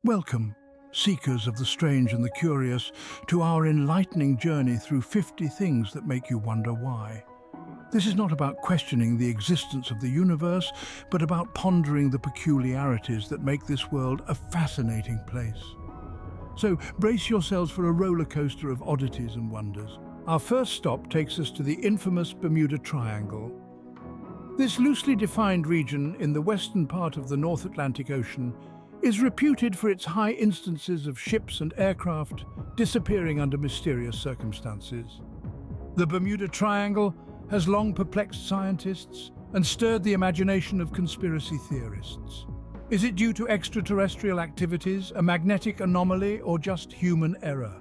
Welcome, seekers of the strange and the curious, to our enlightening journey through 50 things that make you wonder why. This is not about questioning the existence of the universe, but about pondering the peculiarities that make this world a fascinating place. So brace yourselves for a roller coaster of oddities and wonders. Our first stop takes us to the infamous Bermuda Triangle. This loosely defined region in the western part of the North Atlantic Ocean is reputed for its high instances of ships and aircraft disappearing under mysterious circumstances. The Bermuda Triangle has long perplexed scientists and stirred the imagination of conspiracy theorists. Is it due to extraterrestrial activities, a magnetic anomaly, or just human error?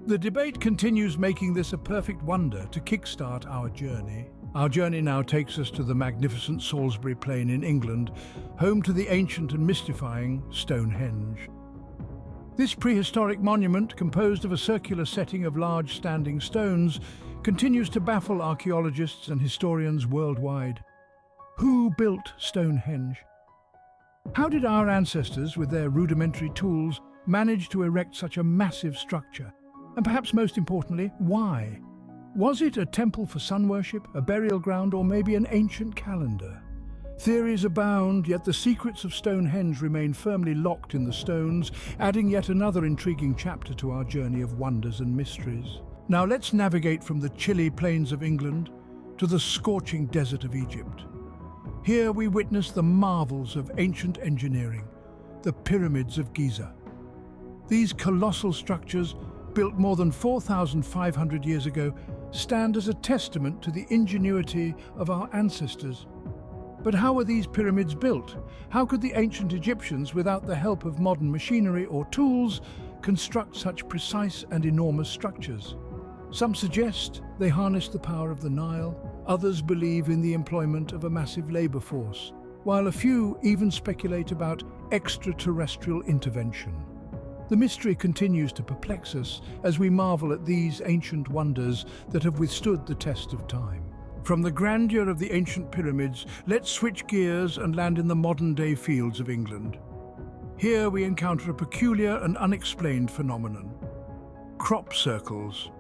The debate continues, making this a perfect wonder to kickstart our journey. Our journey now takes us to the magnificent Salisbury Plain in England, home to the ancient and mystifying Stonehenge. This prehistoric monument, composed of a circular setting of large standing stones, continues to baffle archaeologists and historians worldwide. Who built Stonehenge? How did our ancestors, with their rudimentary tools, manage to erect such a massive structure? And perhaps most importantly, why? Was it a temple for sun worship, a burial ground, or maybe an ancient calendar? Theories abound, yet the secrets of Stonehenge remain firmly locked in the stones, adding yet another intriguing chapter to our journey of wonders and mysteries. Now let's navigate from the chilly plains of England to the scorching desert of Egypt. Here we witness the marvels of ancient engineering, the pyramids of Giza. These colossal structures, built more than 4,500 years ago, stand as a testament to the ingenuity of our ancestors. But how were these pyramids built? How could the ancient Egyptians, without the help of modern machinery or tools, construct such precise and enormous structures? Some suggest they harnessed the power of the Nile, others believe in the employment of a massive labor force, while a few even speculate about extraterrestrial intervention. The mystery continues to perplex us as we marvel at these ancient wonders that have withstood the test of time. From the grandeur of the ancient pyramids, let's switch gears and land in the modern-day fields of England. Here we encounter a peculiar and unexplained phenomenon: crop circles.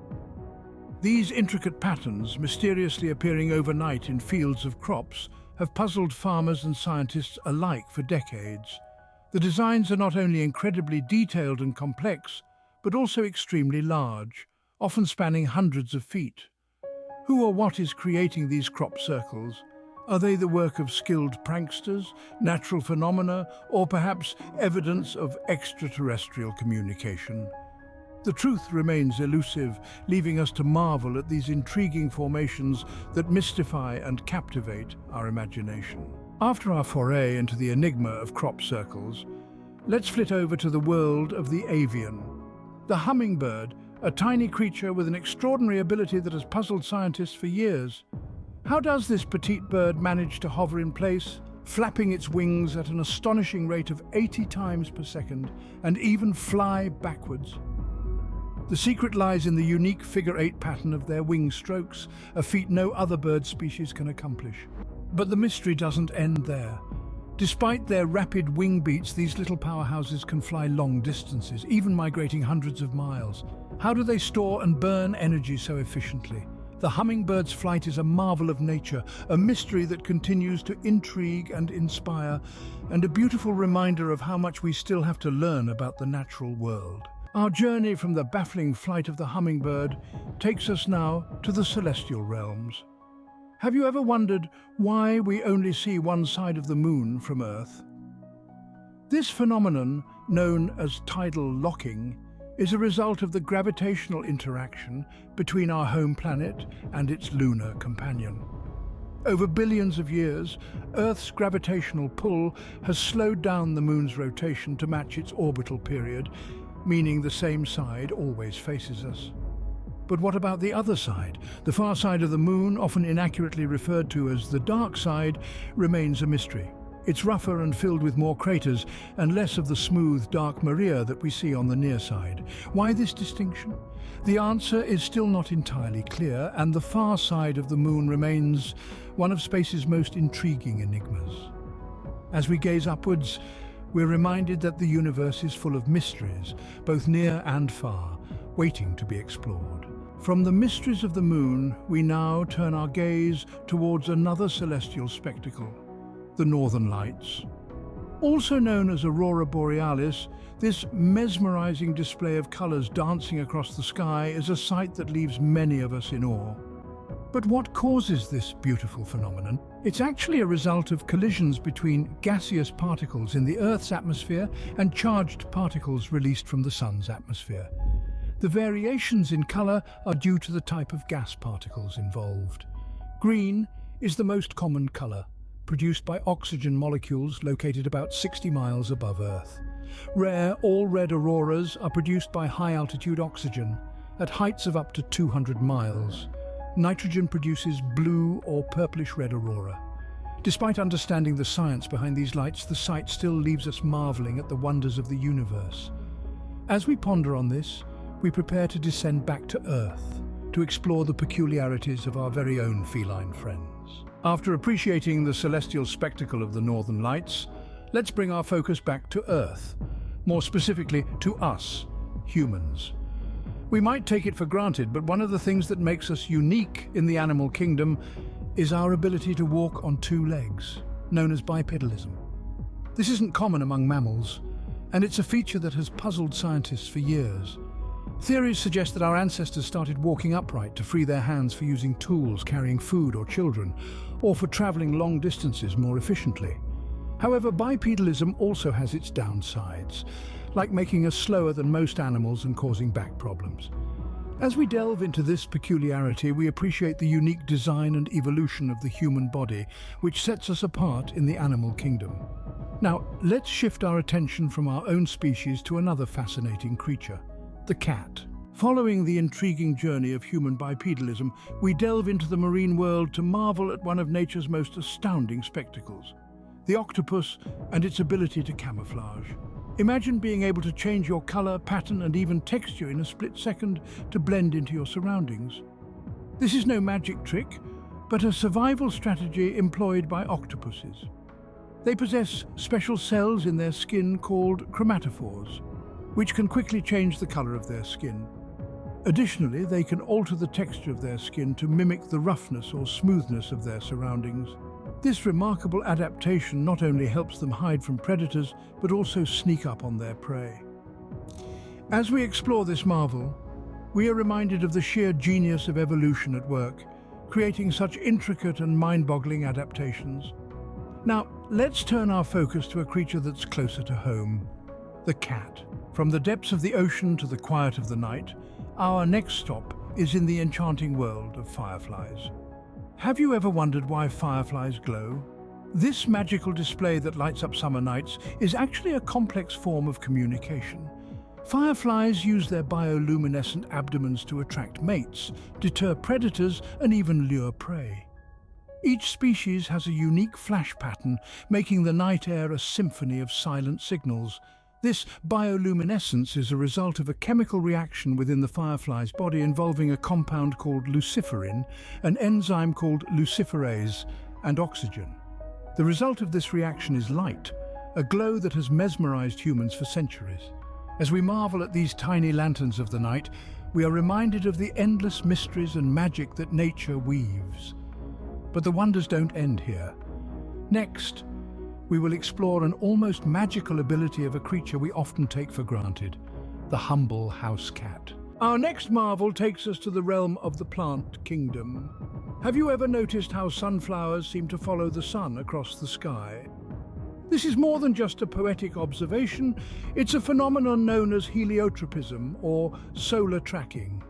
These intricate patterns, mysteriously appearing overnight in fields of crops, have puzzled farmers and scientists alike for decades. The designs are not only incredibly detailed and complex, but also extremely large, often spanning hundreds of feet. Who or what is creating these crop circles? Are they the work of skilled pranksters, natural phenomena, or perhaps evidence of extraterrestrial communication? The truth remains elusive, leaving us to marvel at these intriguing formations that mystify and captivate our imagination. After our foray into the enigma of crop circles, let's flit over to the world of the avian. The hummingbird, a tiny creature with an extraordinary ability that has puzzled scientists for years. How does this petite bird manage to hover in place, flapping its wings at an astonishing rate of 80 times per second, and even fly backwards? The secret lies in the unique figure-8 pattern of their wing strokes, a feat no other bird species can accomplish. But the mystery doesn't end there. Despite their rapid wing beats, these little powerhouses can fly long distances, even migrating hundreds of miles. How do they store and burn energy so efficiently? The hummingbird's flight is a marvel of nature, a mystery that continues to intrigue and inspire, and a beautiful reminder of how much we still have to learn about the natural world. Our journey from the baffling flight of the hummingbird takes us now to the celestial realms. Have you ever wondered why we only see one side of the moon from Earth? This phenomenon, known as tidal locking, is a result of the gravitational interaction between our home planet and its lunar companion. Over billions of years, Earth's gravitational pull has slowed down the moon's rotation to match its orbital period, meaning the same side always faces us. But what about the other side? The far side of the moon, often inaccurately referred to as the dark side, remains a mystery. It's rougher and filled with more craters and less of the smooth, dark Maria that we see on the near side. Why this distinction? The answer is still not entirely clear, and the far side of the moon remains one of space's most intriguing enigmas. As we gaze upwards, we're reminded that the universe is full of mysteries, both near and far, waiting to be explored. From the mysteries of the moon, we now turn our gaze towards another celestial spectacle, the Northern Lights. Also known as Aurora Borealis, this mesmerizing display of colors dancing across the sky is a sight that leaves many of us in awe. But what causes this beautiful phenomenon? It's actually a result of collisions between gaseous particles in the Earth's atmosphere and charged particles released from the Sun's atmosphere. The variations in color are due to the type of gas particles involved. Green is the most common color, produced by oxygen molecules located about 60 miles above Earth. Rare, all-red auroras are produced by high-altitude oxygen at heights of up to 200 miles. Nitrogen produces blue or purplish-red aurora. Despite understanding the science behind these lights, the sight still leaves us marveling at the wonders of the universe. As we ponder on this, we prepare to descend back to Earth to explore the peculiarities of our very own feline friends. After appreciating the celestial spectacle of the Northern Lights, let's bring our focus back to Earth, more specifically to us, humans. We might take it for granted, but one of the things that makes us unique in the animal kingdom is our ability to walk on two legs, known as bipedalism. This isn't common among mammals, and it's a feature that has puzzled scientists for years. Theories suggest that our ancestors started walking upright to free their hands for using tools, carrying food or children, or for traveling long distances more efficiently. However, bipedalism also has its downsides, like making us slower than most animals and causing back problems. As we delve into this peculiarity, we appreciate the unique design and evolution of the human body, which sets us apart in the animal kingdom. Now, let's shift our attention from our own species to another fascinating creature, the cat. Following the intriguing journey of human bipedalism, we delve into the marine world to marvel at one of nature's most astounding spectacles, the octopus and its ability to camouflage. Imagine being able to change your color, pattern, and even texture in a split second to blend into your surroundings. This is no magic trick, but a survival strategy employed by octopuses. They possess special cells in their skin called chromatophores, which can quickly change the color of their skin. Additionally, they can alter the texture of their skin to mimic the roughness or smoothness of their surroundings. This remarkable adaptation not only helps them hide from predators, but also sneak up on their prey. As we explore this marvel, we are reminded of the sheer genius of evolution at work, creating such intricate and mind-boggling adaptations. Now, let's turn our focus to a creature that's closer to home, the cat. From the depths of the ocean to the quiet of the night, our next stop is in the enchanting world of fireflies. Have you ever wondered why fireflies glow? This magical display that lights up summer nights is actually a complex form of communication. Fireflies use their bioluminescent abdomens to attract mates, deter predators, and even lure prey. Each species has a unique flash pattern, making the night air a symphony of silent signals. This bioluminescence is a result of a chemical reaction within the firefly's body involving a compound called luciferin, an enzyme called luciferase, and oxygen. The result of this reaction is light, a glow that has mesmerized humans for centuries. As we marvel at these tiny lanterns of the night, we are reminded of the endless mysteries and magic that nature weaves. But the wonders don't end here. Next, we will explore an almost magical ability of a creature we often take for granted, the humble house cat. Our next marvel takes us to the realm of the plant kingdom. Have you ever noticed how sunflowers seem to follow the sun across the sky? This is more than just a poetic observation, it's a phenomenon known as heliotropism or solar tracking.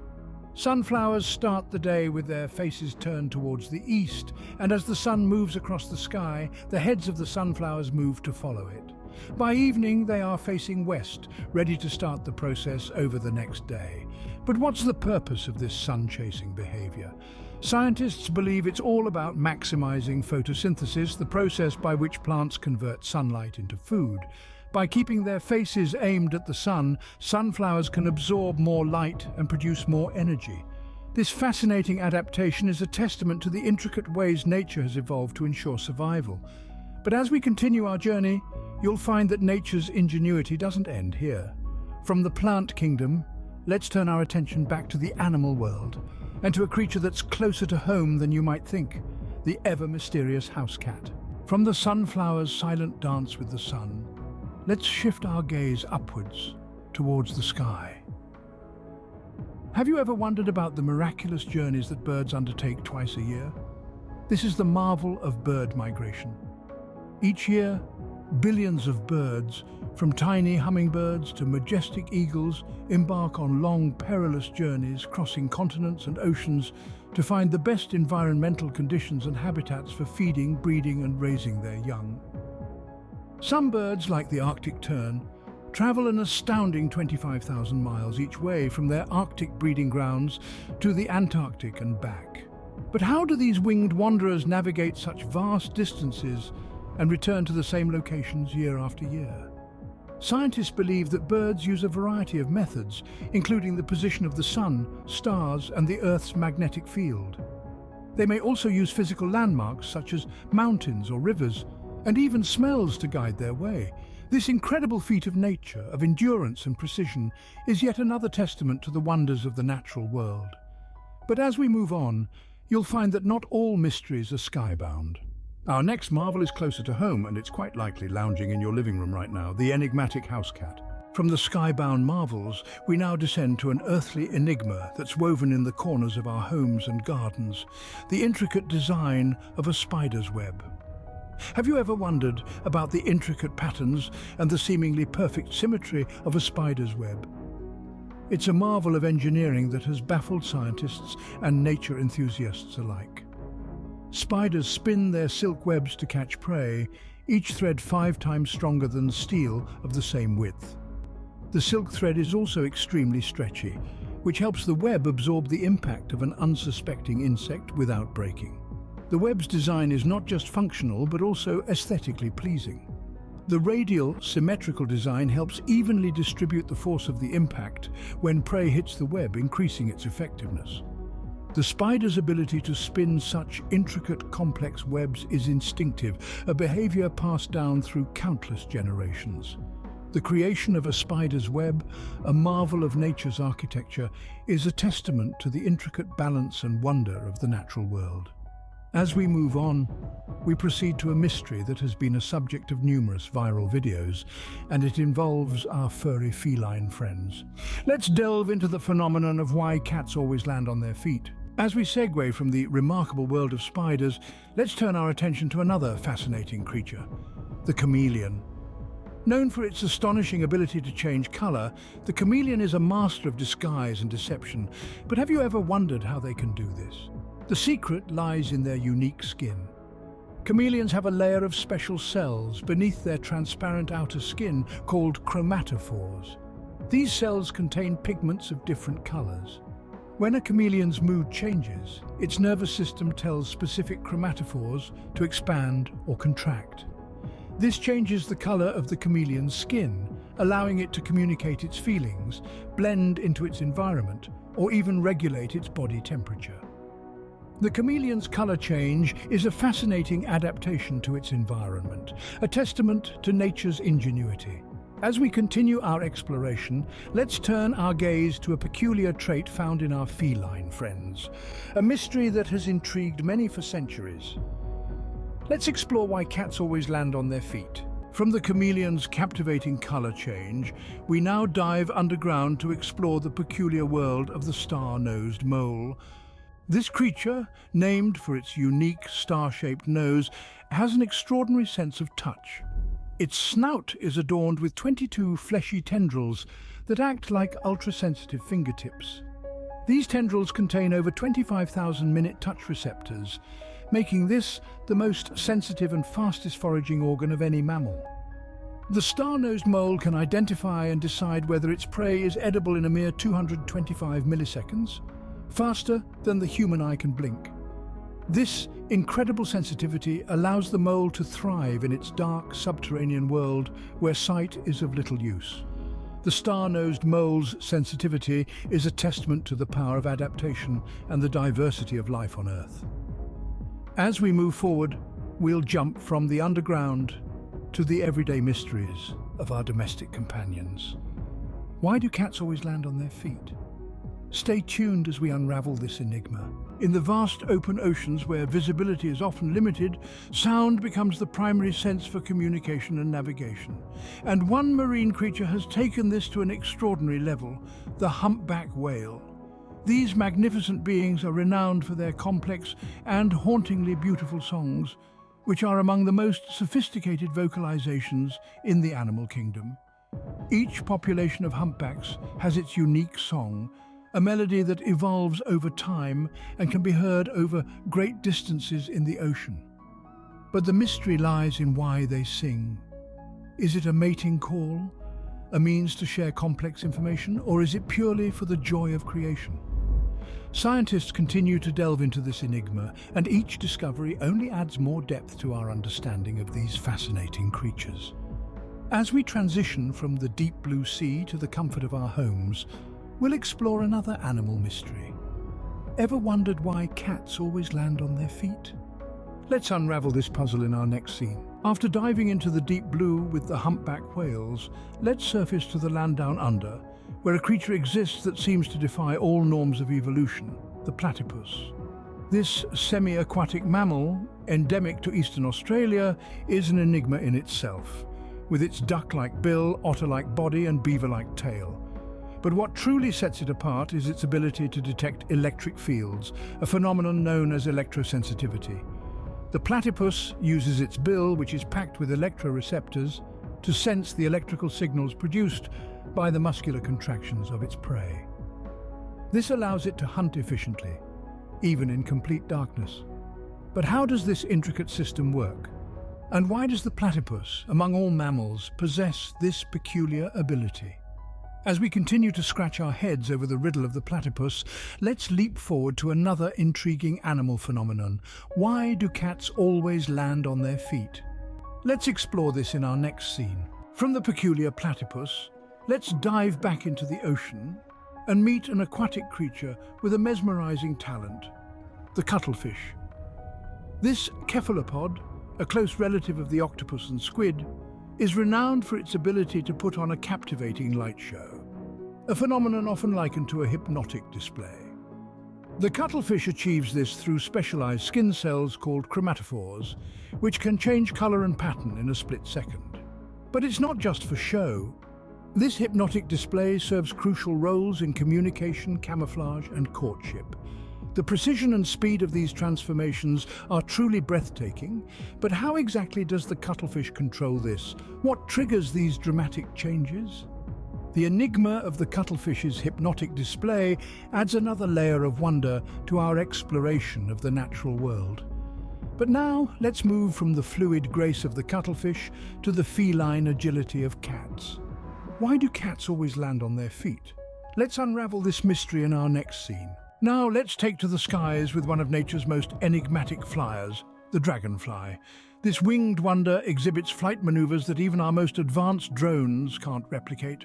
Sunflowers start the day with their faces turned towards the east, and as the sun moves across the sky, the heads of the sunflowers move to follow it. By evening, they are facing west, ready to start the process over the next day. But what's the purpose of this sun-chasing behavior? Scientists believe it's all about maximizing photosynthesis, the process by which plants convert sunlight into food. By keeping their faces aimed at the sun, sunflowers can absorb more light and produce more energy. This fascinating adaptation is a testament to the intricate ways nature has evolved to ensure survival. But as we continue our journey, you'll find that nature's ingenuity doesn't end here. From the plant kingdom, let's turn our attention back to the animal world, and to a creature that's closer to home than you might think, the ever-mysterious house cat. From the sunflower's silent dance with the sun, let's shift our gaze upwards, towards the sky. Have you ever wondered about the miraculous journeys that birds undertake twice a year? This is the marvel of bird migration. Each year, billions of birds, from tiny hummingbirds to majestic eagles, embark on long, perilous journeys crossing continents and oceans to find the best environmental conditions and habitats for feeding, breeding, and raising their young. Some birds, like the Arctic tern, travel an astounding 25,000 miles each way from their Arctic breeding grounds to the Antarctic and back. But how do these winged wanderers navigate such vast distances and return to the same locations year after year? Scientists believe that birds use a variety of methods, including the position of the sun, stars, and the Earth's magnetic field. They may also use physical landmarks such as mountains or rivers, and even smells to guide their way. This incredible feat of nature, of endurance and precision, is yet another testament to the wonders of the natural world. But as we move on, you'll find that not all mysteries are skybound. Our next marvel is closer to home, and it's quite likely lounging in your living room right now, the enigmatic house cat. From the skybound marvels, we now descend to an earthly enigma that's woven in the corners of our homes and gardens, the intricate design of a spider's web. Have you ever wondered about the intricate patterns and the seemingly perfect symmetry of a spider's web? It's a marvel of engineering that has baffled scientists and nature enthusiasts alike. Spiders spin their silk webs to catch prey, each thread 5 times stronger than steel of the same width. The silk thread is also extremely stretchy, which helps the web absorb the impact of an unsuspecting insect without breaking. The web's design is not just functional, but also aesthetically pleasing. The radial, symmetrical design helps evenly distribute the force of the impact when prey hits the web, increasing its effectiveness. The spider's ability to spin such intricate, complex webs is instinctive, a behavior passed down through countless generations. The creation of a spider's web, a marvel of nature's architecture, is a testament to the intricate balance and wonder of the natural world. As we move on, we proceed to a mystery that has been a subject of numerous viral videos, and it involves our furry feline friends. Let's delve into the phenomenon of why cats always land on their feet. As we segue from the remarkable world of spiders, let's turn our attention to another fascinating creature, the chameleon. Known for its astonishing ability to change color, the chameleon is a master of disguise and deception. But have you ever wondered how they can do this? The secret lies in their unique skin. Chameleons have a layer of special cells beneath their transparent outer skin called chromatophores. These cells contain pigments of different colors. When a chameleon's mood changes, its nervous system tells specific chromatophores to expand or contract. This changes the color of the chameleon's skin, allowing it to communicate its feelings, blend into its environment, or even regulate its body temperature. The chameleon's color change is a fascinating adaptation to its environment, a testament to nature's ingenuity. As we continue our exploration, let's turn our gaze to a peculiar trait found in our feline friends, a mystery that has intrigued many for centuries. Let's explore why cats always land on their feet. From the chameleon's captivating color change, we now dive underground to explore the peculiar world of the star-nosed mole. This creature, named for its unique star-shaped nose, has an extraordinary sense of touch. Its snout is adorned with 22 fleshy tendrils that act like ultra-sensitive fingertips. These tendrils contain over 25,000 minute touch receptors, making this the most sensitive and fastest foraging organ of any mammal. The star-nosed mole can identify and decide whether its prey is edible in a mere 225 milliseconds, faster than the human eye can blink. This incredible sensitivity allows the mole to thrive in its dark subterranean world where sight is of little use. The star-nosed mole's sensitivity is a testament to the power of adaptation and the diversity of life on Earth. As we move forward, we'll jump from the underground to the everyday mysteries of our domestic companions. Why do cats always land on their feet? Stay tuned as we unravel this enigma. In the vast open oceans where visibility is often limited, sound becomes the primary sense for communication and navigation. And one marine creature has taken this to an extraordinary level, the humpback whale. These magnificent beings are renowned for their complex and hauntingly beautiful songs, which are among the most sophisticated vocalizations in the animal kingdom. Each population of humpbacks has its unique song, a melody that evolves over time and can be heard over great distances in the ocean. But the mystery lies in why they sing. Is it a mating call, a means to share complex information, or is it purely for the joy of creation? Scientists continue to delve into this enigma, and each discovery only adds more depth to our understanding of these fascinating creatures. As we transition from the deep blue sea to the comfort of our homes, we'll explore another animal mystery. Ever wondered why cats always land on their feet? Let's unravel this puzzle in our next scene. After diving into the deep blue with the humpback whales, let's surface to the land down under, where a creature exists that seems to defy all norms of evolution, the platypus. This semi-aquatic mammal, endemic to eastern Australia, is an enigma in itself, with its duck-like bill, otter-like body and beaver-like tail. But what truly sets it apart is its ability to detect electric fields, a phenomenon known as electrosensitivity. The platypus uses its bill, which is packed with electroreceptors, to sense the electrical signals produced by the muscular contractions of its prey. This allows it to hunt efficiently, even in complete darkness. But how does this intricate system work? And why does the platypus, among all mammals, possess this peculiar ability? As we continue to scratch our heads over the riddle of the platypus, let's leap forward to another intriguing animal phenomenon. Why do cats always land on their feet? Let's explore this in our next scene. From the peculiar platypus, let's dive back into the ocean and meet an aquatic creature with a mesmerizing talent, the cuttlefish. This cephalopod, a close relative of the octopus and squid, is renowned for its ability to put on a captivating light show, a phenomenon often likened to a hypnotic display. The cuttlefish achieves this through specialized skin cells called chromatophores, which can change color and pattern in a split second. But it's not just for show. This hypnotic display serves crucial roles in communication, camouflage, and courtship. The precision and speed of these transformations are truly breathtaking, but how exactly does the cuttlefish control this? What triggers these dramatic changes? The enigma of the cuttlefish's hypnotic display adds another layer of wonder to our exploration of the natural world. But now, let's move from the fluid grace of the cuttlefish to the feline agility of cats. Why do cats always land on their feet? Let's unravel this mystery in our next scene. Now let's take to the skies with one of nature's most enigmatic flyers, the dragonfly. This winged wonder exhibits flight maneuvers that even our most advanced drones can't replicate.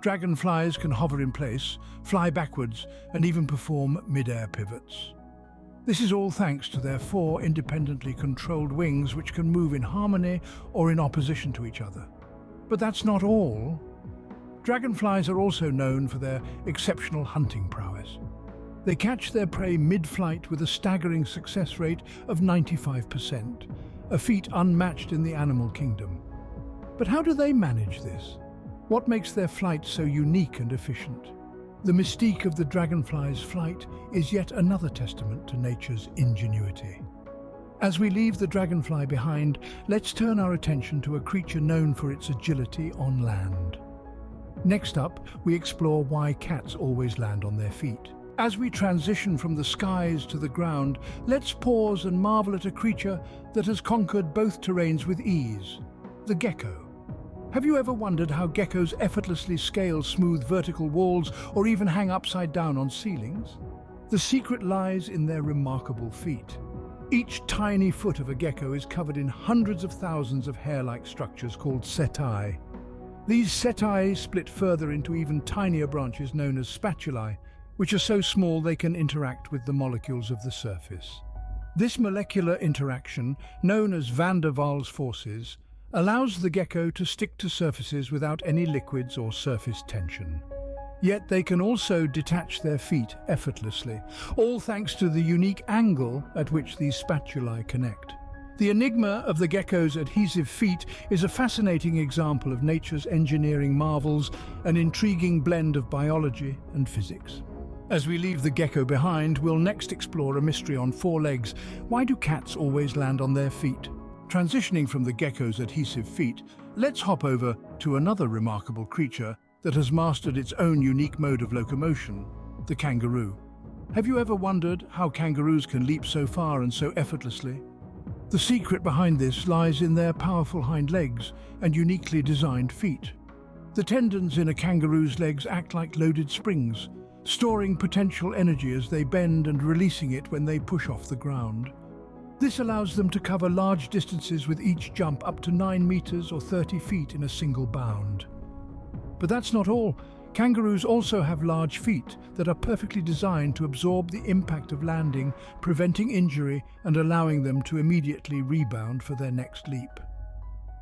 Dragonflies can hover in place, fly backwards, and even perform mid-air pivots. This is all thanks to their 4 independently controlled wings, which can move in harmony or in opposition to each other. But that's not all. Dragonflies are also known for their exceptional hunting prowess. They catch their prey mid-flight with a staggering success rate of 95%, a feat unmatched in the animal kingdom. But how do they manage this? What makes their flight so unique and efficient? The mystique of the dragonfly's flight is yet another testament to nature's ingenuity. As we leave the dragonfly behind, let's turn our attention to a creature known for its agility on land. Next up, we explore why cats always land on their feet. As we transition from the skies to the ground, let's pause and marvel at a creature that has conquered both terrains with ease, the gecko. Have you ever wondered how geckos effortlessly scale smooth vertical walls or even hang upside down on ceilings? The secret lies in their remarkable feet. Each tiny foot of a gecko is covered in hundreds of thousands of hair-like structures called setae. These setae split further into even tinier branches known as spatulae, which are so small they can interact with the molecules of the surface. This molecular interaction, known as van der Waals forces, allows the gecko to stick to surfaces without any liquids or surface tension. Yet they can also detach their feet effortlessly, all thanks to the unique angle at which these spatulae connect. The enigma of the gecko's adhesive feet is a fascinating example of nature's engineering marvels, an intriguing blend of biology and physics. As we leave the gecko behind, we'll next explore a mystery on four legs. Why do cats always land on their feet? Transitioning from the gecko's adhesive feet, let's hop over to another remarkable creature that has mastered its own unique mode of locomotion, the kangaroo. Have you ever wondered how kangaroos can leap so far and so effortlessly? The secret behind this lies in their powerful hind legs and uniquely designed feet. The tendons in a kangaroo's legs act like loaded springs, storing potential energy as they bend and releasing it when they push off the ground. This allows them to cover large distances with each jump, up to 9 meters or 30 feet in a single bound. But that's not all. Kangaroos also have large feet that are perfectly designed to absorb the impact of landing, preventing injury and allowing them to immediately rebound for their next leap.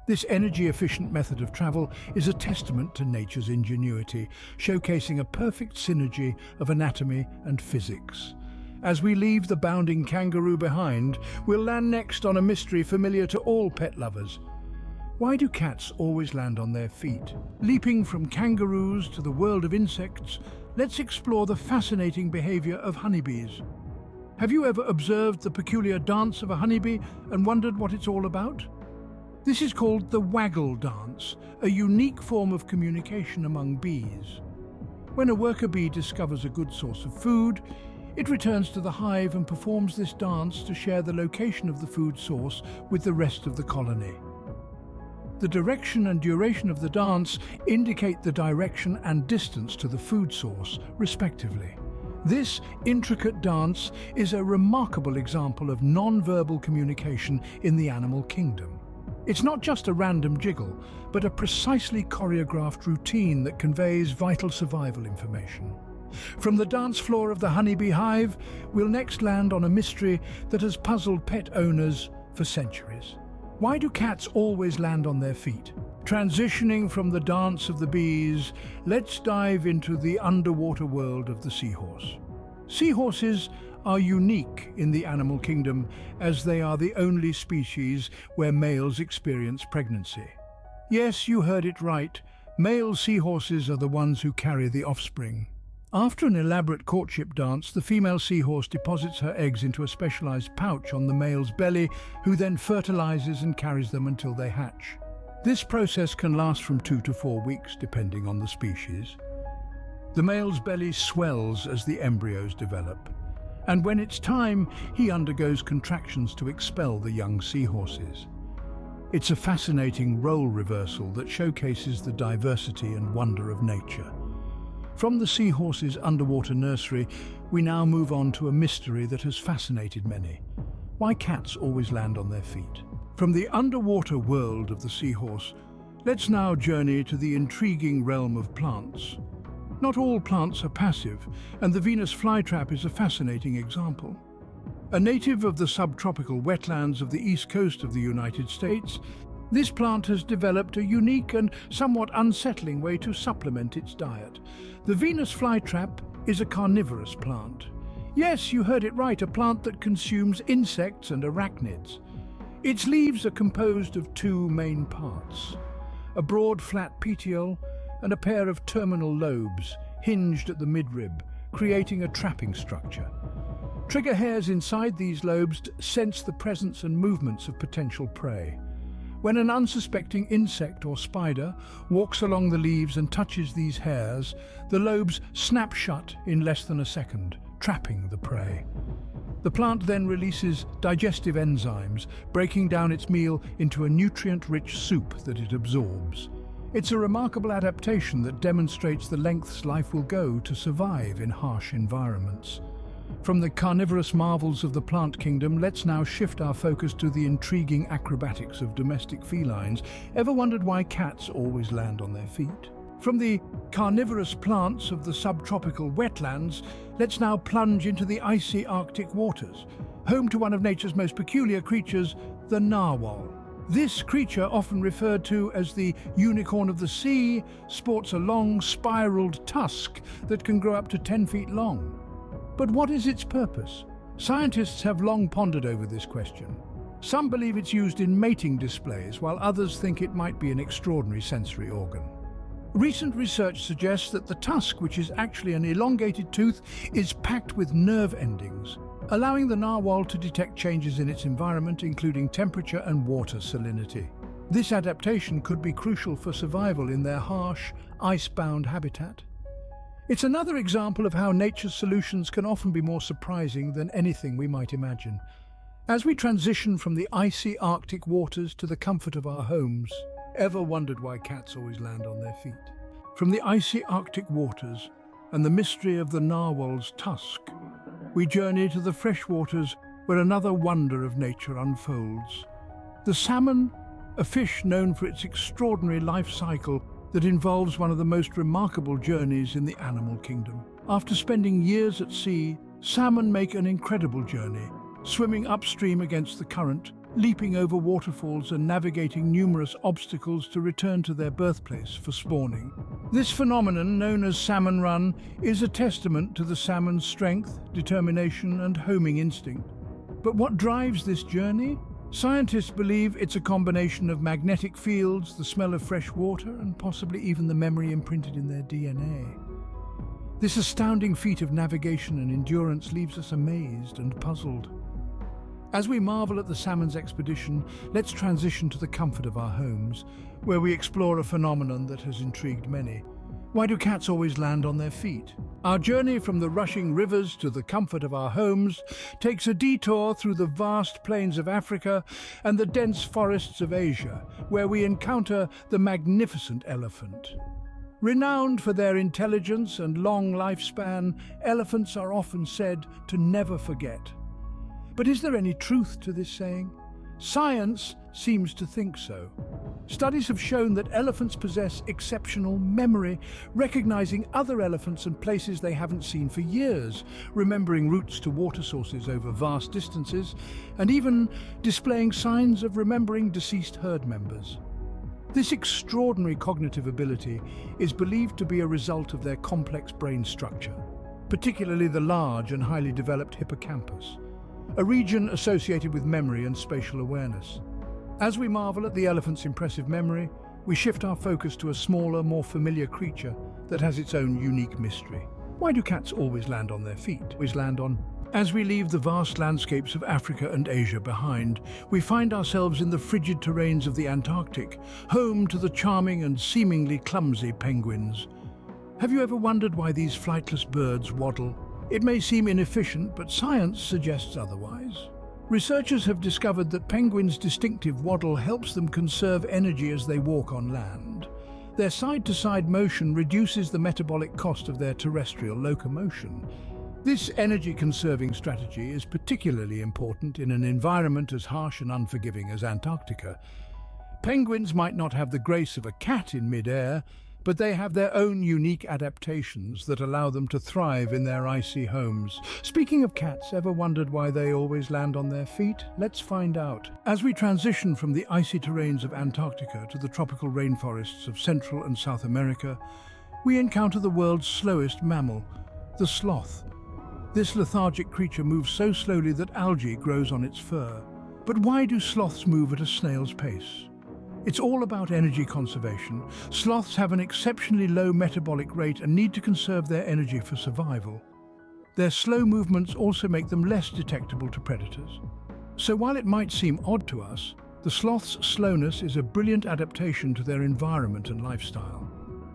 This energy-efficient method of travel is a testament to nature's ingenuity, showcasing a perfect synergy of anatomy and physics. As we leave the bounding kangaroo behind, we'll land next on a mystery familiar to all pet lovers. Why do cats always land on their feet? Leaping from kangaroos to the world of insects, let's explore the fascinating behavior of honeybees. Have you ever observed the peculiar dance of a honeybee and wondered what it's all about? This is called the waggle dance, a unique form of communication among bees. When a worker bee discovers a good source of food, it returns to the hive and performs this dance to share the location of the food source with the rest of the colony. The direction and duration of the dance indicate the direction and distance to the food source, respectively. This intricate dance is a remarkable example of non-verbal communication in the animal kingdom. It's not just a random jiggle, but a precisely choreographed routine that conveys vital survival information. From the dance floor of the honeybee hive, we'll next land on a mystery that has puzzled pet owners for centuries. Why do cats always land on their feet? Transitioning from the dance of the bees, let's dive into the underwater world of the seahorse. Seahorses are unique in the animal kingdom as they are the only species where males experience pregnancy. Yes, you heard it right. Male seahorses are the ones who carry the offspring. After an elaborate courtship dance, the female seahorse deposits her eggs into a specialized pouch on the male's belly, who then fertilizes and carries them until they hatch. This process can last from 2 to 4 weeks, depending on the species. The male's belly swells as the embryos develop, and when it's time, he undergoes contractions to expel the young seahorses. It's a fascinating role reversal that showcases the diversity and wonder of nature. From the seahorse's underwater nursery, we now move on to a mystery that has fascinated many. Why cats always land on their feet? From the underwater world of the seahorse, let's now journey to the intriguing realm of plants. Not all plants are passive, and the Venus flytrap is a fascinating example. A native of the subtropical wetlands of the east coast of the United States, this plant has developed a unique and somewhat unsettling way to supplement its diet. The Venus flytrap is a carnivorous plant. Yes, you heard it right, a plant that consumes insects and arachnids. Its leaves are composed of 2 main parts: a broad flat petiole and a pair of terminal lobes hinged at the midrib, creating a trapping structure. Trigger hairs inside these lobes sense the presence and movements of potential prey. When an unsuspecting insect or spider walks along the leaves and touches these hairs, the lobes snap shut in less than a second, trapping the prey. The plant then releases digestive enzymes, breaking down its meal into a nutrient-rich soup that it absorbs. It's a remarkable adaptation that demonstrates the lengths life will go to survive in harsh environments. From the carnivorous marvels of the plant kingdom, let's now shift our focus to the intriguing acrobatics of domestic felines. Ever wondered why cats always land on their feet? From the carnivorous plants of the subtropical wetlands, let's now plunge into the icy Arctic waters, home to one of nature's most peculiar creatures, the narwhal. This creature, often referred to as the unicorn of the sea, sports a long, spiraled tusk that can grow up to 10 feet long. But what is its purpose? Scientists have long pondered over this question. Some believe it's used in mating displays, while others think it might be an extraordinary sensory organ. Recent research suggests that the tusk, which is actually an elongated tooth, is packed with nerve endings, allowing the narwhal to detect changes in its environment, including temperature and water salinity. This adaptation could be crucial for survival in their harsh, ice-bound habitat. It's another example of how nature's solutions can often be more surprising than anything we might imagine. As we transition from the icy Arctic waters to the comfort of our homes, ever wondered why cats always land on their feet? From the icy Arctic waters and the mystery of the narwhal's tusk, we journey to the freshwaters where another wonder of nature unfolds. The salmon, a fish known for its extraordinary life cycle that involves one of the most remarkable journeys in the animal kingdom. After spending years at sea, salmon make an incredible journey, swimming upstream against the current, leaping over waterfalls and navigating numerous obstacles to return to their birthplace for spawning. This phenomenon, known as salmon run, is a testament to the salmon's strength, determination, and homing instinct. But what drives this journey? Scientists believe it's a combination of magnetic fields, the smell of fresh water, and possibly even the memory imprinted in their DNA. This astounding feat of navigation and endurance leaves us amazed and puzzled. As we marvel at the salmon's expedition, let's transition to the comfort of our homes, where we explore a phenomenon that has intrigued many. Why do cats always land on their feet? Our journey from the rushing rivers to the comfort of our homes takes a detour through the vast plains of Africa and the dense forests of Asia, where we encounter the magnificent elephant. Renowned for their intelligence and long lifespan, elephants are often said to never forget. But is there any truth to this saying? Science seems to think so. Studies have shown that elephants possess exceptional memory, recognizing other elephants and places they haven't seen for years, remembering routes to water sources over vast distances, and even displaying signs of remembering deceased herd members. This extraordinary cognitive ability is believed to be a result of their complex brain structure, particularly the large and highly developed hippocampus, a region associated with memory and spatial awareness. As we marvel at the elephant's impressive memory, we shift our focus to a smaller, more familiar creature that has its own unique mystery. Why do cats always land on their feet? As we leave the vast landscapes of Africa and Asia behind, we find ourselves in the frigid terrains of the Antarctic, home to the charming and seemingly clumsy penguins. Have you ever wondered why these flightless birds waddle? It may seem inefficient, but science suggests otherwise. Researchers have discovered that penguins' distinctive waddle helps them conserve energy as they walk on land. Their side-to-side motion reduces the metabolic cost of their terrestrial locomotion. This energy-conserving strategy is particularly important in an environment as harsh and unforgiving as Antarctica. Penguins might not have the grace of a cat in mid-air, but they have their own unique adaptations that allow them to thrive in their icy homes. Speaking of cats, ever wondered why they always land on their feet? Let's find out. As we transition from the icy terrains of Antarctica to the tropical rainforests of Central and South America, we encounter the world's slowest mammal, the sloth. This lethargic creature moves so slowly that algae grows on its fur. But why do sloths move at a snail's pace? It's all about energy conservation. Sloths have an exceptionally low metabolic rate and need to conserve their energy for survival. Their slow movements also make them less detectable to predators. So while it might seem odd to us, the sloth's slowness is a brilliant adaptation to their environment and lifestyle.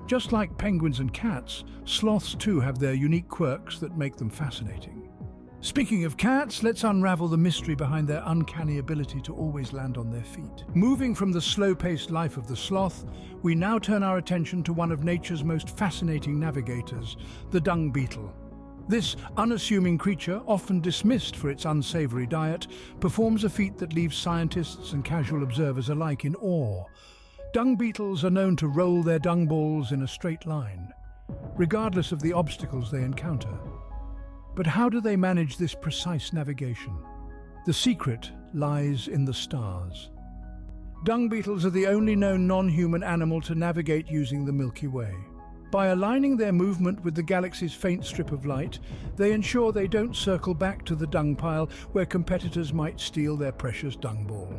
Just like penguins and cats, sloths too have their unique quirks that make them fascinating. Speaking of cats, let's unravel the mystery behind their uncanny ability to always land on their feet. Moving from the slow-paced life of the sloth, we now turn our attention to one of nature's most fascinating navigators, the dung beetle. This unassuming creature, often dismissed for its unsavory diet, performs a feat that leaves scientists and casual observers alike in awe. Dung beetles are known to roll their dung balls in a straight line, regardless of the obstacles they encounter. But how do they manage this precise navigation? The secret lies in the stars. Dung beetles are the only known non-human animal to navigate using the Milky Way. By aligning their movement with the galaxy's faint strip of light, they ensure they don't circle back to the dung pile where competitors might steal their precious dung ball.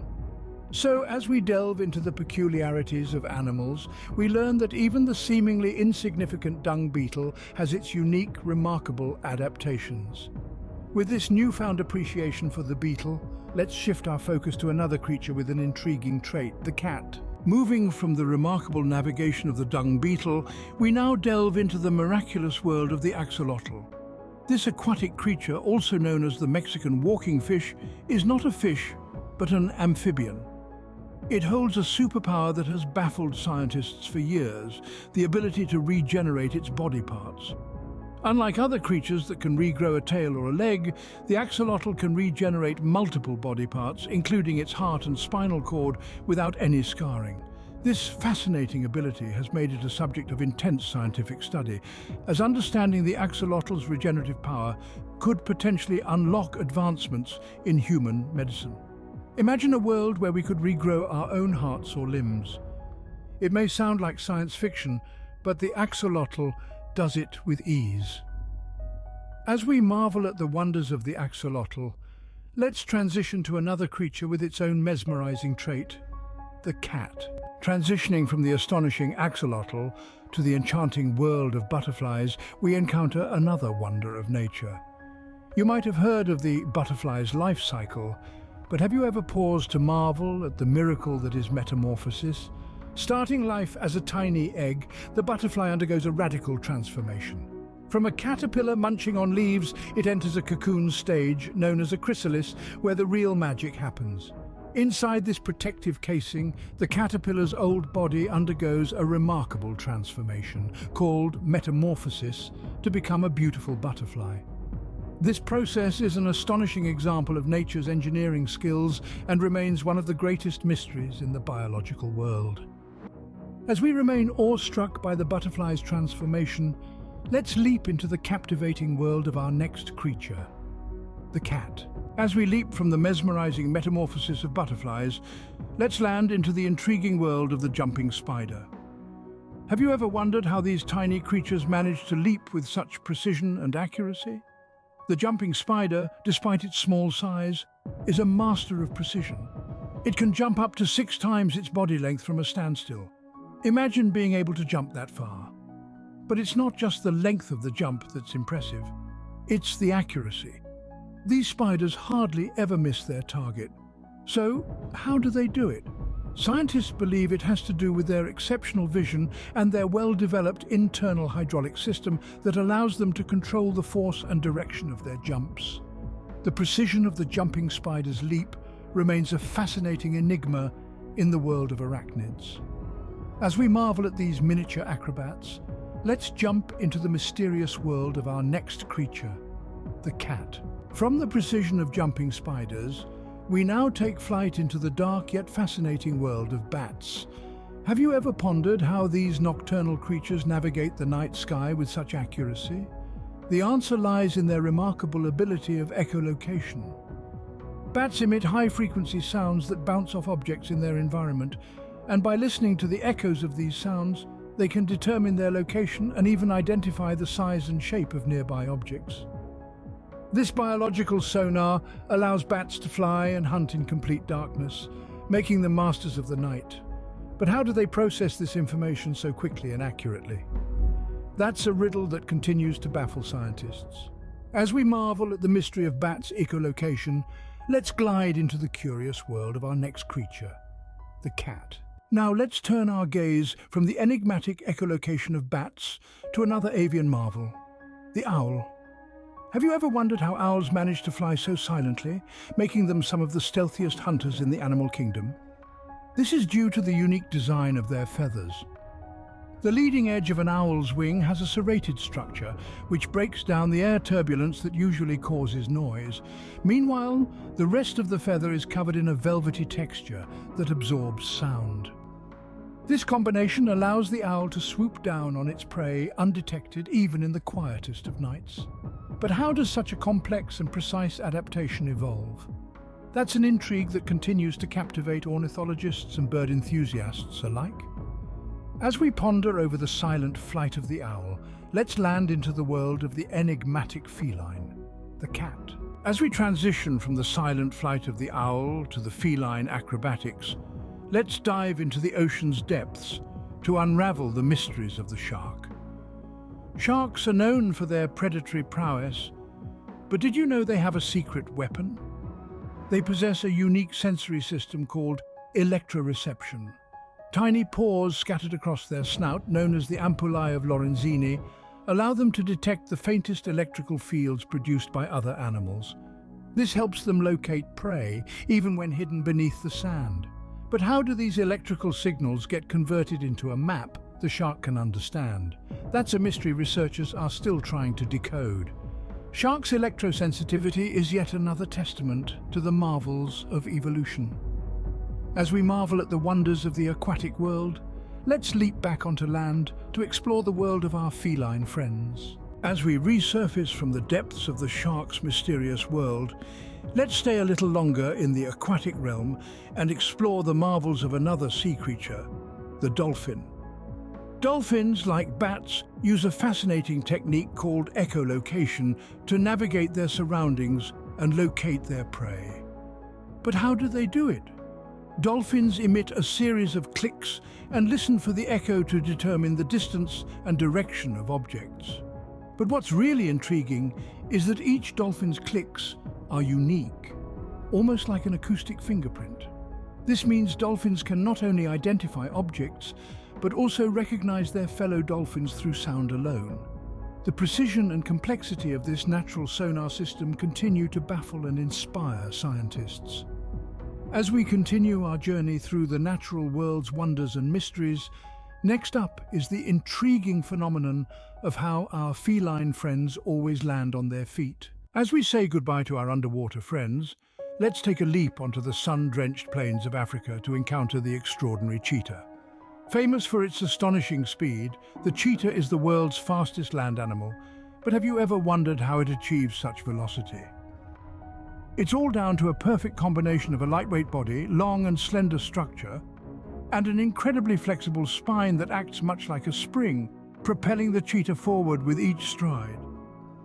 So, as we delve into the peculiarities of animals, we learn that even the seemingly insignificant dung beetle has its unique, remarkable adaptations. With this newfound appreciation for the beetle, let's shift our focus to another creature with an intriguing trait, the cat. Moving from the remarkable navigation of the dung beetle, we now delve into the miraculous world of the axolotl. This aquatic creature, also known as the Mexican walking fish, is not a fish, but an amphibian. It holds a superpower that has baffled scientists for years, the ability to regenerate its body parts. Unlike other creatures that can regrow a tail or a leg, the axolotl can regenerate multiple body parts, including its heart and spinal cord, without any scarring. This fascinating ability has made it a subject of intense scientific study, as understanding the axolotl's regenerative power could potentially unlock advancements in human medicine. Imagine a world where we could regrow our own hearts or limbs. It may sound like science fiction, but the axolotl does it with ease. As we marvel at the wonders of the axolotl, let's transition to another creature with its own mesmerizing trait, the cat. Transitioning from the astonishing axolotl to the enchanting world of butterflies, we encounter another wonder of nature. You might have heard of the butterfly's life cycle, but have you ever paused to marvel at the miracle that is metamorphosis? Starting life as a tiny egg, the butterfly undergoes a radical transformation. From a caterpillar munching on leaves, it enters a cocoon stage known as a chrysalis, where the real magic happens. Inside this protective casing, the caterpillar's old body undergoes a remarkable transformation, called metamorphosis, to become a beautiful butterfly. This process is an astonishing example of nature's engineering skills and remains one of the greatest mysteries in the biological world. As we remain awestruck by the butterfly's transformation, let's leap into the captivating world of our next creature, the cat. As we leap from the mesmerizing metamorphosis of butterflies, let's land into the intriguing world of the jumping spider. Have you ever wondered how these tiny creatures manage to leap with such precision and accuracy? The jumping spider, despite its small size, is a master of precision. It can jump up to 6 times its body length from a standstill. Imagine being able to jump that far. But it's not just the length of the jump that's impressive, it's the accuracy. These spiders hardly ever miss their target. So, how do they do it? Scientists believe it has to do with their exceptional vision and their well-developed internal hydraulic system that allows them to control the force and direction of their jumps. The precision of the jumping spider's leap remains a fascinating enigma in the world of arachnids. As we marvel at these miniature acrobats, let's jump into the mysterious world of our next creature, the cat. From the precision of jumping spiders, we now take flight into the dark yet fascinating world of bats. Have you ever pondered how these nocturnal creatures navigate the night sky with such accuracy? The answer lies in their remarkable ability of echolocation. Bats emit high-frequency sounds that bounce off objects in their environment, and by listening to the echoes of these sounds, they can determine their location and even identify the size and shape of nearby objects. This biological sonar allows bats to fly and hunt in complete darkness, making them masters of the night. But how do they process this information so quickly and accurately? That's a riddle that continues to baffle scientists. As we marvel at the mystery of bats' echolocation, let's glide into the curious world of our next creature, the cat. Now let's turn our gaze from the enigmatic echolocation of bats to another avian marvel, the owl. Have you ever wondered how owls manage to fly so silently, making them some of the stealthiest hunters in the animal kingdom? This is due to the unique design of their feathers. The leading edge of an owl's wing has a serrated structure, which breaks down the air turbulence that usually causes noise. Meanwhile, the rest of the feather is covered in a velvety texture that absorbs sound. This combination allows the owl to swoop down on its prey undetected even in the quietest of nights. But how does such a complex and precise adaptation evolve? That's an intrigue that continues to captivate ornithologists and bird enthusiasts alike. As we ponder over the silent flight of the owl, let's land into the world of the enigmatic feline, the cat. As we transition from the silent flight of the owl to the feline acrobatics, let's dive into the ocean's depths to unravel the mysteries of the shark. Sharks are known for their predatory prowess, but did you know they have a secret weapon? They possess a unique sensory system called electroreception. Tiny pores scattered across their snout, known as the ampullae of Lorenzini, allow them to detect the faintest electrical fields produced by other animals. This helps them locate prey, even when hidden beneath the sand. But how do these electrical signals get converted into a map the shark can understand? That's a mystery researchers are still trying to decode. Sharks' electrosensitivity is yet another testament to the marvels of evolution. As we marvel at the wonders of the aquatic world, let's leap back onto land to explore the world of our feline friends. As we resurface from the depths of the shark's mysterious world, let's stay a little longer in the aquatic realm and explore the marvels of another sea creature, the dolphin. Dolphins, like bats, use a fascinating technique called echolocation to navigate their surroundings and locate their prey. But how do they do it? Dolphins emit a series of clicks and listen for the echo to determine the distance and direction of objects. But what's really intriguing is that each dolphin's clicks are unique, almost like an acoustic fingerprint. This means dolphins can not only identify objects, but also recognize their fellow dolphins through sound alone. The precision and complexity of this natural sonar system continue to baffle and inspire scientists. As we continue our journey through the natural world's wonders and mysteries, next up is the intriguing phenomenon of how our feline friends always land on their feet. As we say goodbye to our underwater friends, let's take a leap onto the sun-drenched plains of Africa to encounter the extraordinary cheetah. Famous for its astonishing speed, the cheetah is the world's fastest land animal, but have you ever wondered how it achieves such velocity? It's all down to a perfect combination of a lightweight body, long and slender structure, and an incredibly flexible spine that acts much like a spring, propelling the cheetah forward with each stride.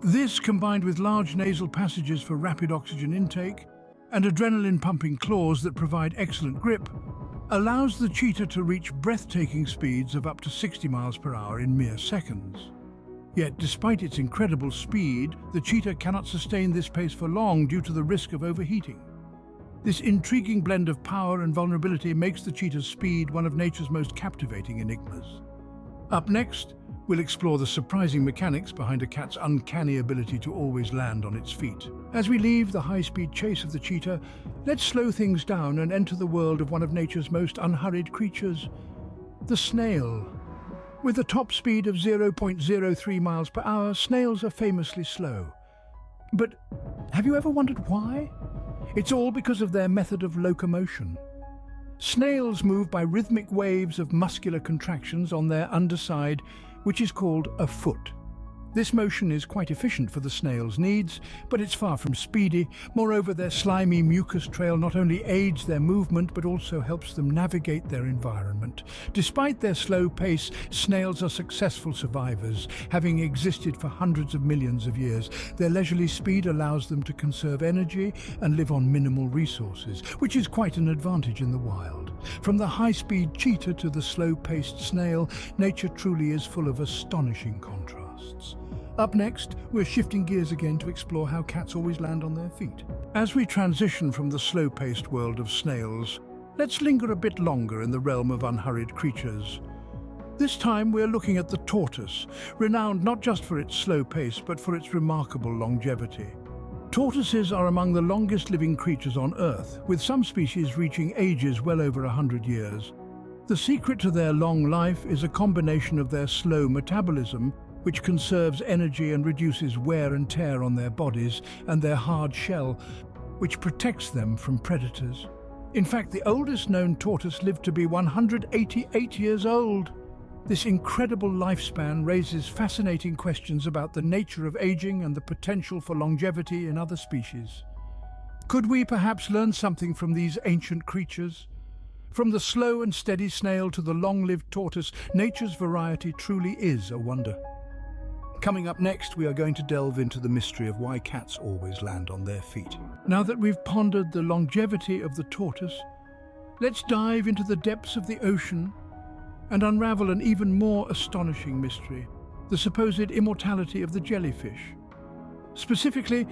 This, combined with large nasal passages for rapid oxygen intake and adrenaline-pumping claws that provide excellent grip, allows the cheetah to reach breathtaking speeds of up to 60 miles per hour in mere seconds. Yet, despite its incredible speed, the cheetah cannot sustain this pace for long due to the risk of overheating. This intriguing blend of power and vulnerability makes the cheetah's speed one of nature's most captivating enigmas. Up next, we'll explore the surprising mechanics behind a cat's uncanny ability to always land on its feet. As we leave the high-speed chase of the cheetah, let's slow things down and enter the world of one of nature's most unhurried creatures, the snail. With a top speed of 0.03 miles per hour, snails are famously slow. But have you ever wondered why? It's all because of their method of locomotion. Snails move by rhythmic waves of muscular contractions on their underside, which is called a foot. This motion is quite efficient for the snail's needs, but it's far from speedy. Moreover, their slimy mucus trail not only aids their movement, but also helps them navigate their environment. Despite their slow pace, snails are successful survivors, having existed for hundreds of millions of years. Their leisurely speed allows them to conserve energy and live on minimal resources, which is quite an advantage in the wild. From the high-speed cheetah to the slow-paced snail, nature truly is full of astonishing contrasts. Up next, we're shifting gears again to explore how cats always land on their feet. As we transition from the slow-paced world of snails, let's linger a bit longer in the realm of unhurried creatures. This time we're looking at the tortoise, renowned not just for its slow pace, but for its remarkable longevity. Tortoises are among the longest living creatures on Earth, with some species reaching ages well over 100 years. The secret to their long life is a combination of their slow metabolism, which conserves energy and reduces wear and tear on their bodies, and their hard shell, which protects them from predators. In fact, the oldest known tortoise lived to be 188 years old. This incredible lifespan raises fascinating questions about the nature of aging and the potential for longevity in other species. Could we perhaps learn something from these ancient creatures? From the slow and steady snail to the long-lived tortoise, nature's variety truly is a wonder. Coming up next, we are going to delve into the mystery of why cats always land on their feet. Now that we've pondered the longevity of the tortoise, let's dive into the depths of the ocean and unravel an even more astonishing mystery, the supposed immortality of the jellyfish. Specifically,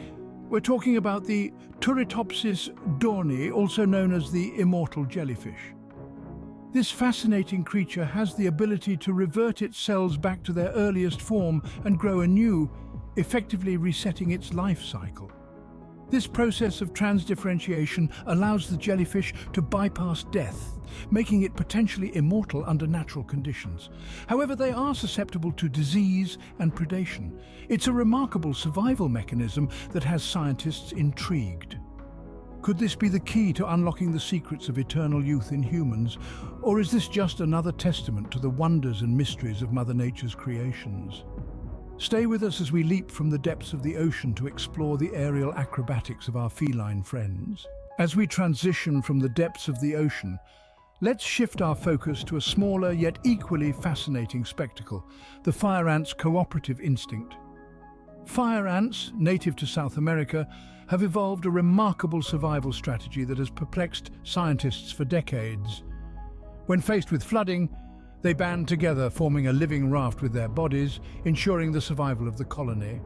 we're talking about the Turritopsis dohrnii, also known as the immortal jellyfish. This fascinating creature has the ability to revert its cells back to their earliest form and grow anew, effectively resetting its life cycle. This process of transdifferentiation allows the jellyfish to bypass death, making it potentially immortal under natural conditions. However, they are susceptible to disease and predation. It's a remarkable survival mechanism that has scientists intrigued. Could this be the key to unlocking the secrets of eternal youth in humans, or is this just another testament to the wonders and mysteries of Mother Nature's creations? Stay with us as we leap from the depths of the ocean to explore the aerial acrobatics of our feline friends. As we transition from the depths of the ocean, let's shift our focus to a smaller yet equally fascinating spectacle, the fire ant's cooperative instinct. Fire ants, native to South America, have evolved a remarkable survival strategy that has perplexed scientists for decades. When faced with flooding, they band together, forming a living raft with their bodies, ensuring the survival of the colony.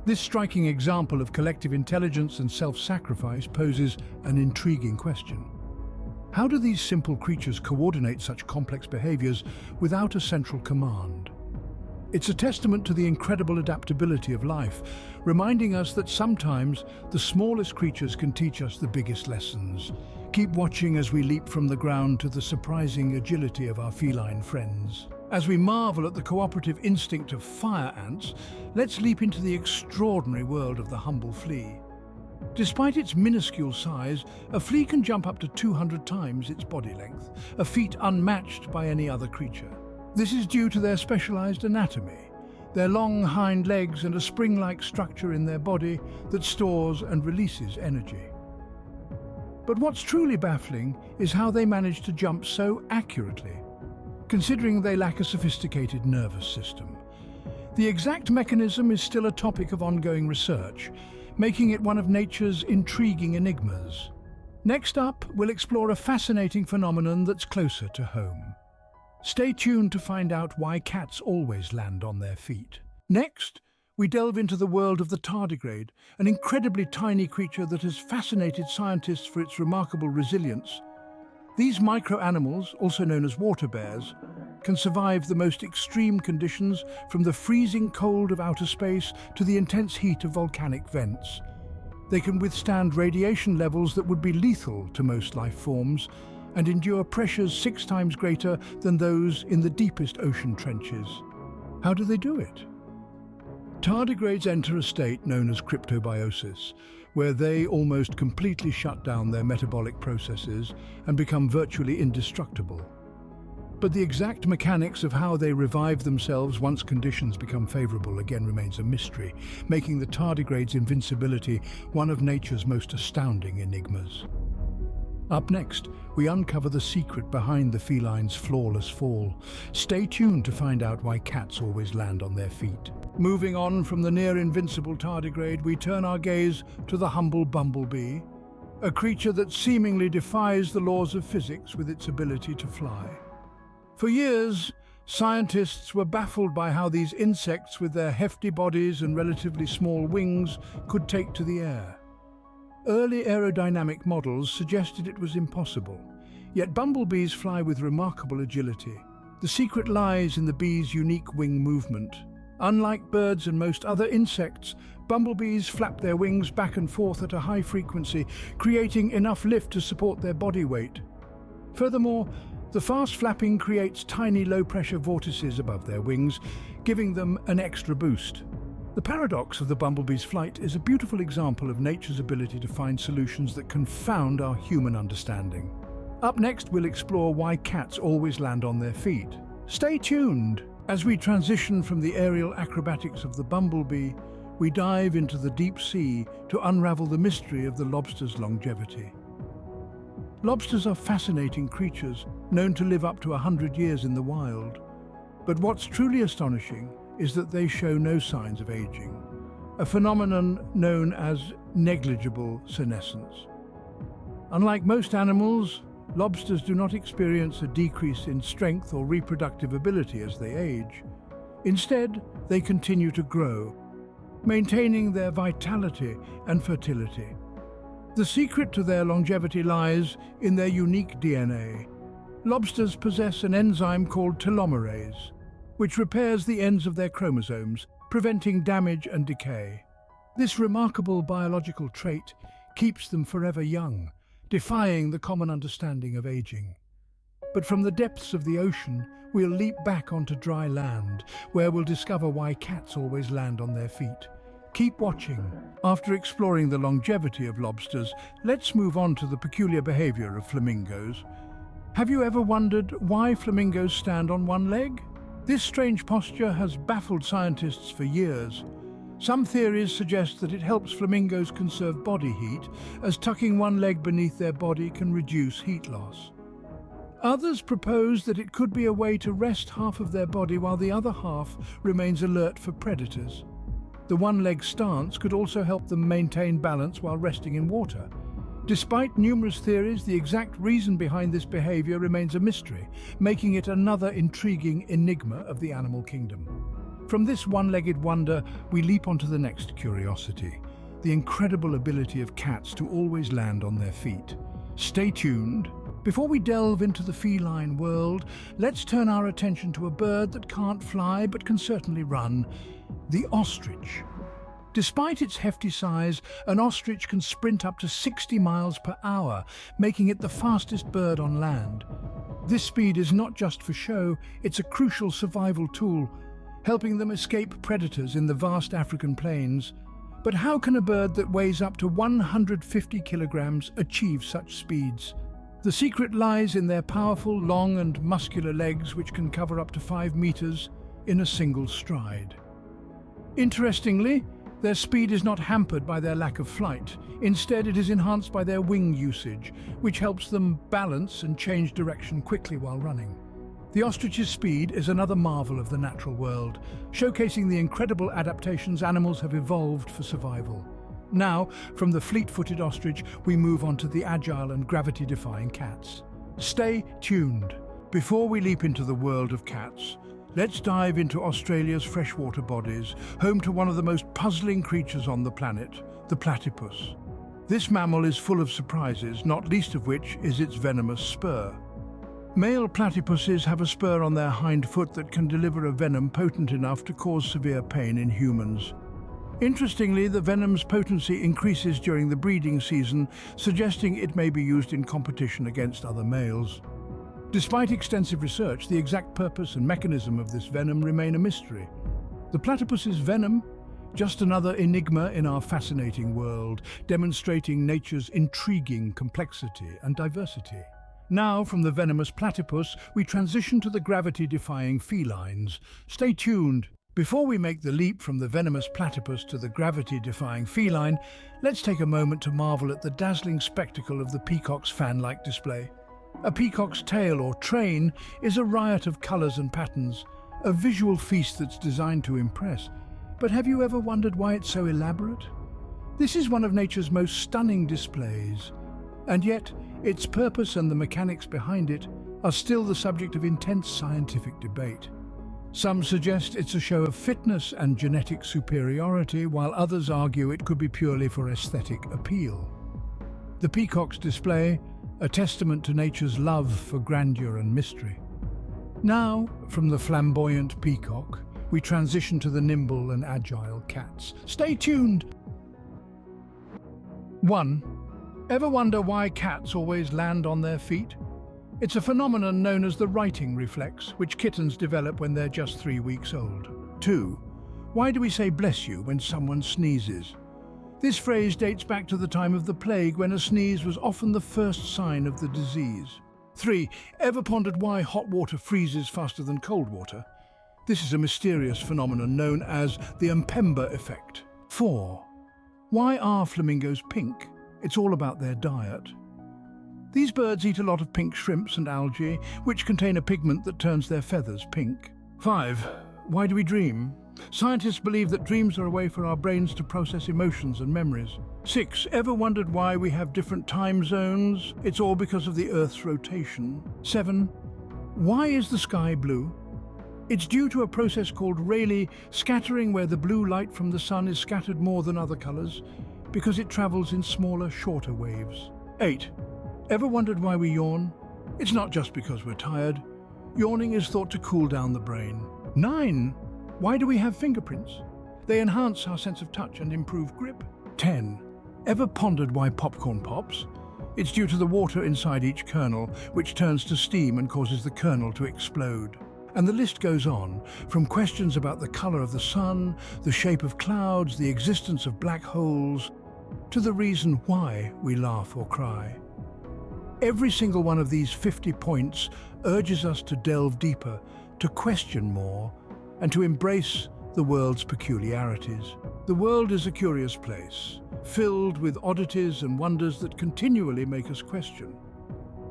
This striking example of collective intelligence and self-sacrifice poses an intriguing question. How do these simple creatures coordinate such complex behaviors without a central command? It's a testament to the incredible adaptability of life, reminding us that sometimes the smallest creatures can teach us the biggest lessons. Keep watching as we leap from the ground to the surprising agility of our feline friends. As we marvel at the cooperative instinct of fire ants, let's leap into the extraordinary world of the humble flea. Despite its minuscule size, a flea can jump up to 200 times its body length, a feat unmatched by any other creature. This is due to their specialized anatomy, their long hind legs and a spring-like structure in their body that stores and releases energy. But what's truly baffling is how they manage to jump so accurately, considering they lack a sophisticated nervous system. The exact mechanism is still a topic of ongoing research, making it one of nature's intriguing enigmas. Next up, we'll explore a fascinating phenomenon that's closer to home. Stay tuned to find out why cats always land on their feet. Next, we delve into the world of the tardigrade, an incredibly tiny creature that has fascinated scientists for its remarkable resilience. These micro-animals, also known as water bears, can survive the most extreme conditions, from the freezing cold of outer space to the intense heat of volcanic vents. They can withstand radiation levels that would be lethal to most life forms, and endure pressures 6 times greater than those in the deepest ocean trenches. How do they do it? Tardigrades enter a state known as cryptobiosis, where they almost completely shut down their metabolic processes and become virtually indestructible. But the exact mechanics of how they revive themselves once conditions become favorable again remains a mystery, making the tardigrade's invincibility one of nature's most astounding enigmas. Up next, we uncover the secret behind the feline's flawless fall. Stay tuned to find out why cats always land on their feet. Moving on from the near-invincible tardigrade, we turn our gaze to the humble bumblebee, a creature that seemingly defies the laws of physics with its ability to fly. For years, scientists were baffled by how these insects, with their hefty bodies and relatively small wings, could take to the air. Early aerodynamic models suggested it was impossible, yet bumblebees fly with remarkable agility. The secret lies in the bee's unique wing movement. Unlike birds and most other insects, bumblebees flap their wings back and forth at a high frequency, creating enough lift to support their body weight. Furthermore, the fast flapping creates tiny low-pressure vortices above their wings, giving them an extra boost. The paradox of the bumblebee's flight is a beautiful example of nature's ability to find solutions that confound our human understanding. Up next, we'll explore why cats always land on their feet. Stay tuned! As we transition from the aerial acrobatics of the bumblebee, we dive into the deep sea to unravel the mystery of the lobster's longevity. Lobsters are fascinating creatures, known to live up to 100 years in the wild. But what's truly astonishing is that they show no signs of aging, a phenomenon known as negligible senescence. Unlike most animals, lobsters do not experience a decrease in strength or reproductive ability as they age. Instead, they continue to grow, maintaining their vitality and fertility. The secret to their longevity lies in their unique DNA. Lobsters possess an enzyme called telomerase, which repairs the ends of their chromosomes, preventing damage and decay. This remarkable biological trait keeps them forever young, defying the common understanding of aging. But from the depths of the ocean, we'll leap back onto dry land, where we'll discover why cats always land on their feet. Keep watching. After exploring the longevity of lobsters, let's move on to the peculiar behavior of flamingos. Have you ever wondered why flamingos stand on one leg? This strange posture has baffled scientists for years. Some theories suggest that it helps flamingos conserve body heat, as tucking one leg beneath their body can reduce heat loss. Others propose that it could be a way to rest half of their body while the other half remains alert for predators. The one-leg stance could also help them maintain balance while resting in water. Despite numerous theories, the exact reason behind this behavior remains a mystery, making it another intriguing enigma of the animal kingdom. From this one-legged wonder, we leap onto the next curiosity, the incredible ability of cats to always land on their feet. Stay tuned. Before we delve into the feline world, let's turn our attention to a bird that can't fly but can certainly run, the ostrich. Despite its hefty size, an ostrich can sprint up to 60 miles per hour, making it the fastest bird on land. This speed is not just for show, it's a crucial survival tool, helping them escape predators in the vast African plains. But how can a bird that weighs up to 150 kilograms achieve such speeds? The secret lies in their powerful, long and muscular legs, which can cover up to 5 meters in a single stride. Interestingly, their speed is not hampered by their lack of flight. Instead, it is enhanced by their wing usage, which helps them balance and change direction quickly while running. The ostrich's speed is another marvel of the natural world, showcasing the incredible adaptations animals have evolved for survival. Now, from the fleet-footed ostrich, we move on to the agile and gravity-defying cats. Stay tuned. Before we leap into the world of cats, let's dive into Australia's freshwater bodies, home to one of the most puzzling creatures on the planet, the platypus. This mammal is full of surprises, not least of which is its venomous spur. Male platypuses have a spur on their hind foot that can deliver a venom potent enough to cause severe pain in humans. Interestingly, the venom's potency increases during the breeding season, suggesting it may be used in competition against other males. Despite extensive research, the exact purpose and mechanism of this venom remain a mystery. The platypus's venom, just another enigma in our fascinating world, demonstrating nature's intriguing complexity and diversity. Now, from the venomous platypus, we transition to the gravity-defying felines. Stay tuned. Before we make the leap from the venomous platypus to the gravity-defying feline, let's take a moment to marvel at the dazzling spectacle of the peacock's fan-like display. A peacock's tail or train is a riot of colors and patterns, a visual feast that's designed to impress. But have you ever wondered why it's so elaborate? This is one of nature's most stunning displays, and yet its purpose and the mechanics behind it are still the subject of intense scientific debate. Some suggest it's a show of fitness and genetic superiority, while others argue it could be purely for aesthetic appeal. The peacock's display, a testament to nature's love for grandeur and mystery. Now, from the flamboyant peacock, we transition to the nimble and agile cats. Stay tuned! 1. Ever wonder why cats always land on their feet? It's a phenomenon known as the righting reflex, which kittens develop when they're just 3 weeks old. 2. Why do we say bless you when someone sneezes? This phrase dates back to the time of the plague, when a sneeze was often the first sign of the disease. 3. Ever pondered why hot water freezes faster than cold water? This is a mysterious phenomenon known as the Mpemba effect. 4. 4. Why are flamingos pink? It's all about their diet. These birds eat a lot of pink shrimps and algae, which contain a pigment that turns their feathers pink. 5. Why do we dream? Scientists believe that dreams are a way for our brains to process emotions and memories. 6. Ever wondered why we have different time zones? It's all because of the Earth's rotation. 7. Why is the sky blue? It's due to a process called Rayleigh scattering, where the blue light from the sun is scattered more than other colors because it travels in smaller, shorter waves. 8. Ever wondered why we yawn? It's not just because we're tired. Yawning is thought to cool down the brain. 9. Why do we have fingerprints? They enhance our sense of touch and improve grip. 10. Ever pondered why popcorn pops? It's due to the water inside each kernel, which turns to steam and causes the kernel to explode. And the list goes on, from questions about the color of the sun, the shape of clouds, the existence of black holes, to the reason why we laugh or cry. Every single one of these 50 points urges us to delve deeper, to question more, and to embrace the world's peculiarities. The world is a curious place, filled with oddities and wonders that continually make us question.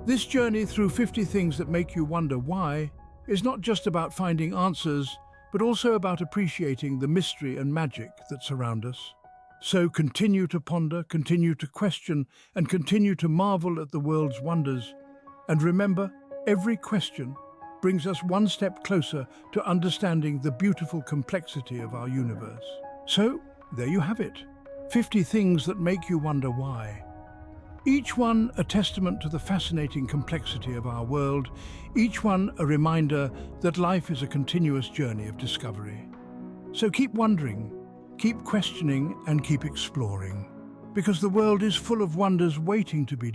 This journey through 50 things that make you wonder why is not just about finding answers, but also about appreciating the mystery and magic that surround us. So continue to ponder, continue to question, and continue to marvel at the world's wonders. And remember, every question brings us one step closer to understanding the beautiful complexity of our universe. So, there you have it. 50 things that make you wonder why. Each one a testament to the fascinating complexity of our world, each one a reminder that life is a continuous journey of discovery. So keep wondering, keep questioning, and keep exploring, because the world is full of wonders waiting to be